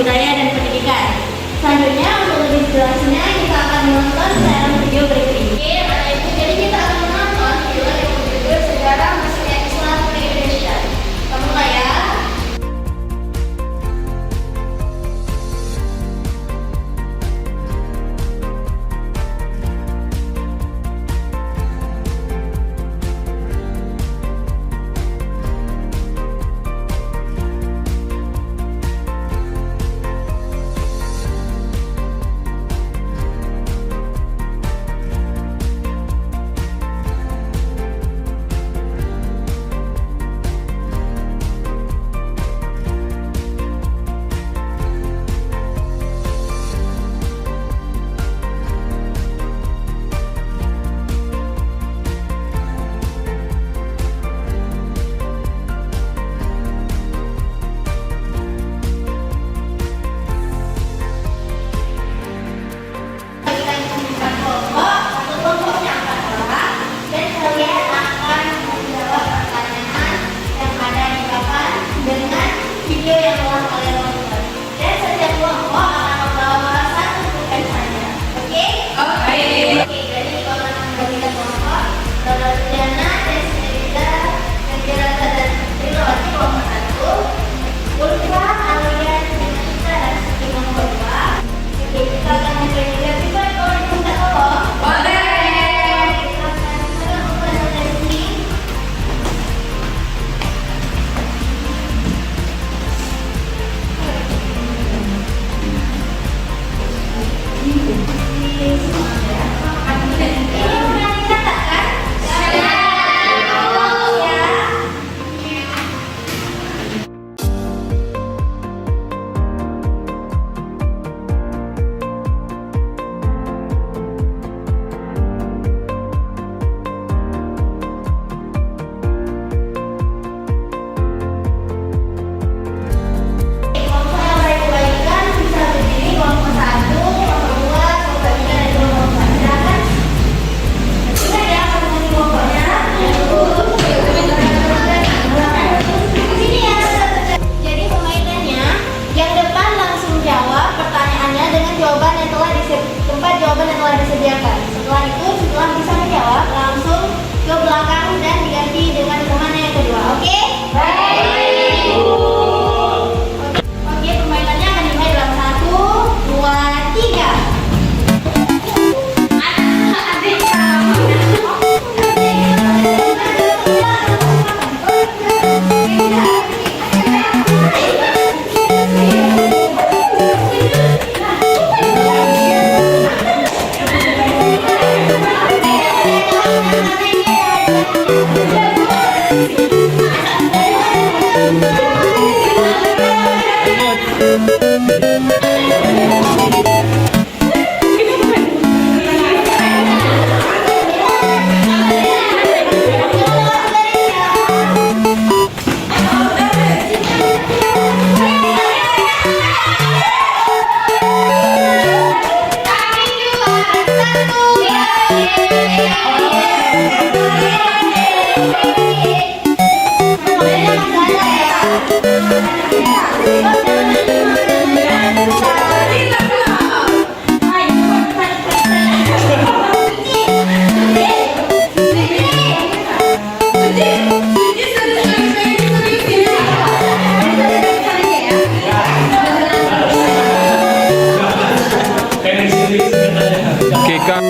budaya dan pendidikan. Selanjutnya, untuk lebih jelasnya, kita akan menonton dalam video berikut ini. Oke, Bapak Ibu, jadi kita akan menonton video yang berjudul Sejarah Masuknya Islam ke Indonesia. Kita mulai ya. Disediakan. Setelah itu, setelah bisa menjawab, langsung ke belakang dan diganti dengan teman yang kedua. Oke? Baik. Oke, permainannya akan dimulai dalam 1, 2, 3. Oke, Kak.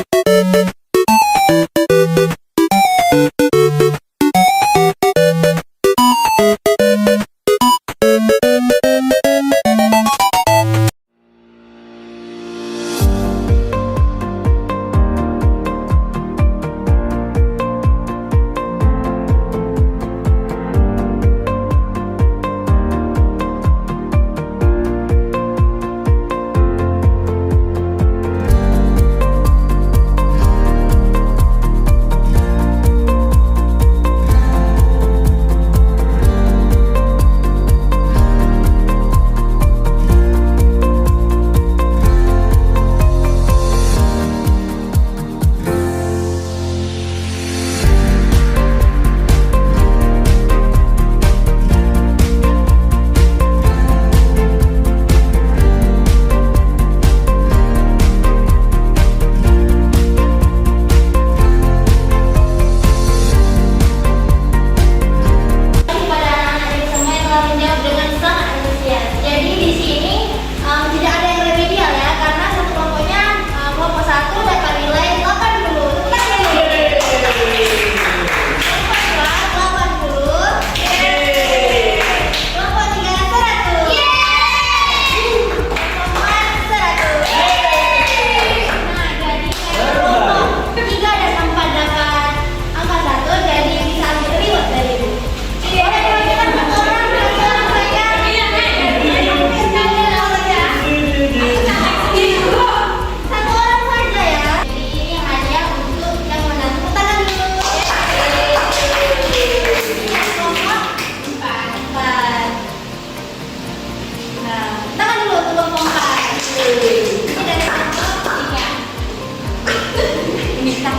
Kita.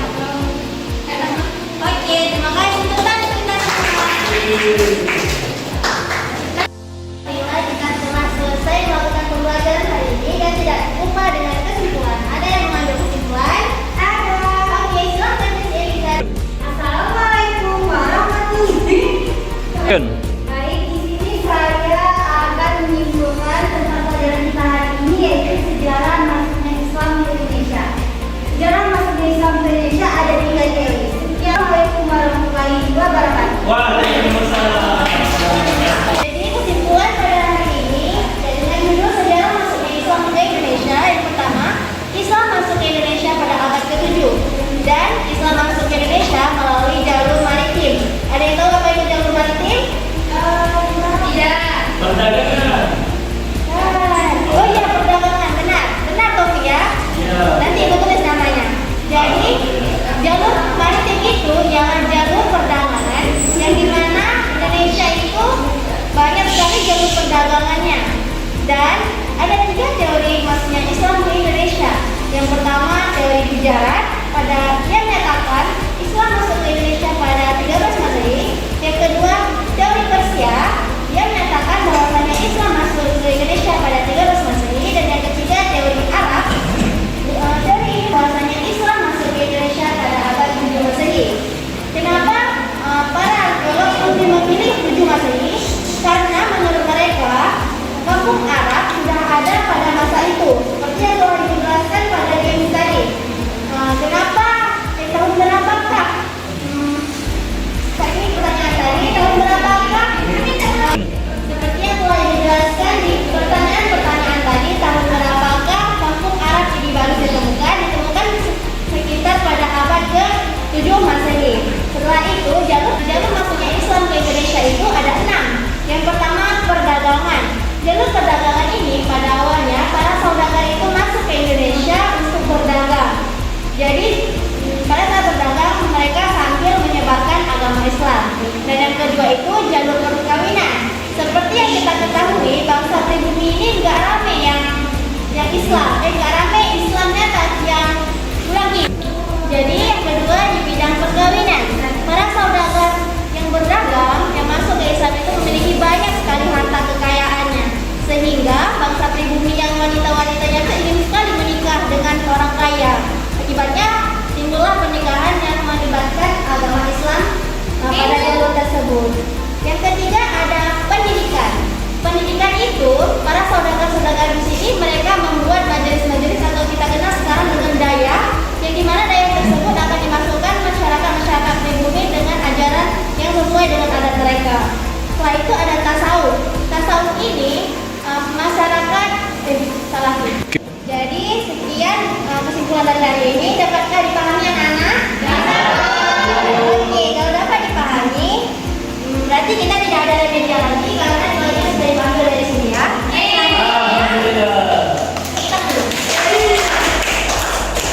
Oke, terima kasih untuk tadi kita semua. Bila kita telah selesai melakukan pembelajaran hari ini dan tidak lupa dengan kesimpulan. Ada yang mengambil kesimpulan? Ada. Oke, silakan Miss Elisa. Assalamualaikum warahmatullahi wabarakatuh. Baik, di sini saya akan menyimpulkan tentang pelajaran kita hari ini, yaitu sejarah masuknya Islam ke Indonesia. Sejarah masuknya Islam ke Indonesia ada 3 teori. Assalamualaikum warahmatullahi wabarakatuh. Waalaikumsalam. Jadi kesimpulan pada hari ini dengan judul sejarah masuknya Islam ke Indonesia. Yang pertama, Islam masuk ke Indonesia pada abad ke-7 dan Islam masuk ke Indonesia melalui jalur maritim. Ada yang tahu apa itu jalur maritim? Tidak. Perdagangan. Oh iya, perdagangan, benar Taufik ya. Nanti ibu tulis namanya. Jadi jalur maritim itu ialah jalur perdagangan yang dimana Indonesia itu banyak sekali jalur perdagangannya. Dan ada 3 teori masuknya Islam ke Indonesia. Yang pertama teori Gujarat yang menyatakan Islam masuk ke Indonesia pada 13 Masehi. Yang kedua teori Persia yang menyatakan bahwasanya Islam masuk ke Indonesia pada 13 Masehi. Dan yang ketiga teori Arab dari bahwasanya Islam masuk ke Indonesia pada abad 7 Masehi. Kenapa para arkeolog lebih memilih 7 Masehi? Karena menurut mereka kampung Arab sudah ada pada masa itu, seperti yang telah dijelaskan pada game tadi. Kenapa? Tahun berapakah? Ini pertanyaan tadi, tahun berapakah? Seperti yang telah dijelaskan di pertanyaan tadi, tahun berapakah kampung Arab ini baru ditemukan? Ditemukan sekitar pada abad ke-7 Masehi. Setelah itu, jalur masuknya Islam ke Indonesia itu ada 6. Yang pertama, perdagangan. Jalur perdagangan ini pada awalnya para saudagar itu masuk ke Indonesia untuk berdagang. Jadi pada saat berdagang mereka sambil menyebarkan agama Islam. Dan yang kedua itu jalur perkawinan. Seperti yang kita ketahui, bangsa pribumi ini nggak rame yang Islam, nggak rame Islamnya yang lagi. Jadi yang kedua di bidang perkawinan. Para saudagar yang berdagang yang masuk ke Islam itu memiliki banyak sekali harta kekayaannya, sehingga bangsa pribumi yang wanita-wanitanya itu ingin sekali menikah dengan orang kaya. Akibatnya timbullah pernikahan yang melibatkan agama Islam pada jalur tersebut. Yang ketiga ada pendidikan. Pendidikan itu para saudagar-saudagar di sini mereka membuat majelis-majelis atau kita kenal sekarang dengan daya, yang dimana daya tersebut akan dimasukkan masyarakat pribumi dengan ajaran yang sesuai dengan adat mereka. Setelah itu ada tasawuf. Tasawuf ini masyarakat Jadi sekian kesimpulan dari hari ini. Dapatkah dipahami anak-anak? Oke, kalau dapat dipahami, berarti kita tidak ada media lagi karena nilainya sudah diambil dari sini ya.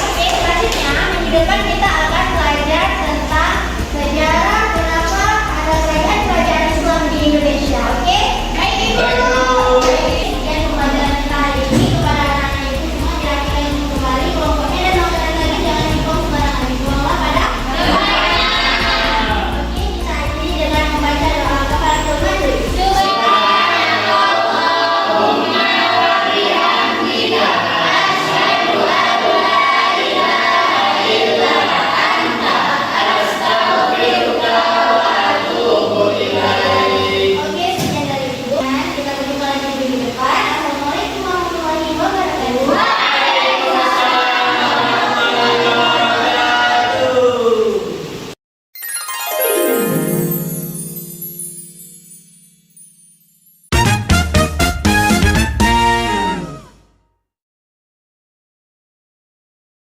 Oke, selanjutnya minggu depan